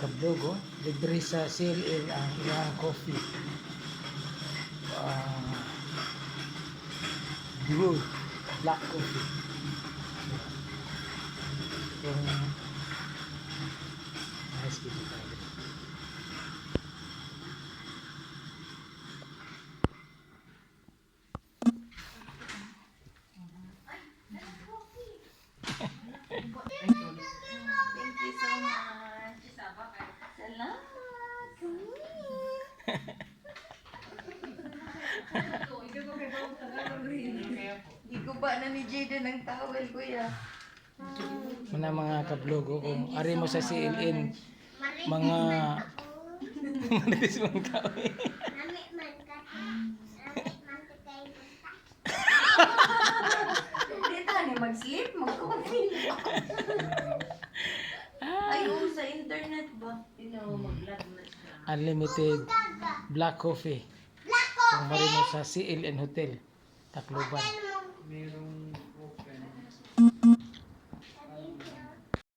kablogo, libre sa CLL ang ilang coffee. Blue, black coffee. Itong nice dito tayo. Thank you so much. Salamat. Di ko ba na ni Jada ng towel, kuya? Muna mga kablogo, kung ari mo sa CLN, mga manis mong kami. Dito ni mag-sleep, mag-coffee. Ay, sa internet ba? Mag-log na siya. Unlimited black coffee. Kung mari mo sa CLN Hotel, Tacloban. Merong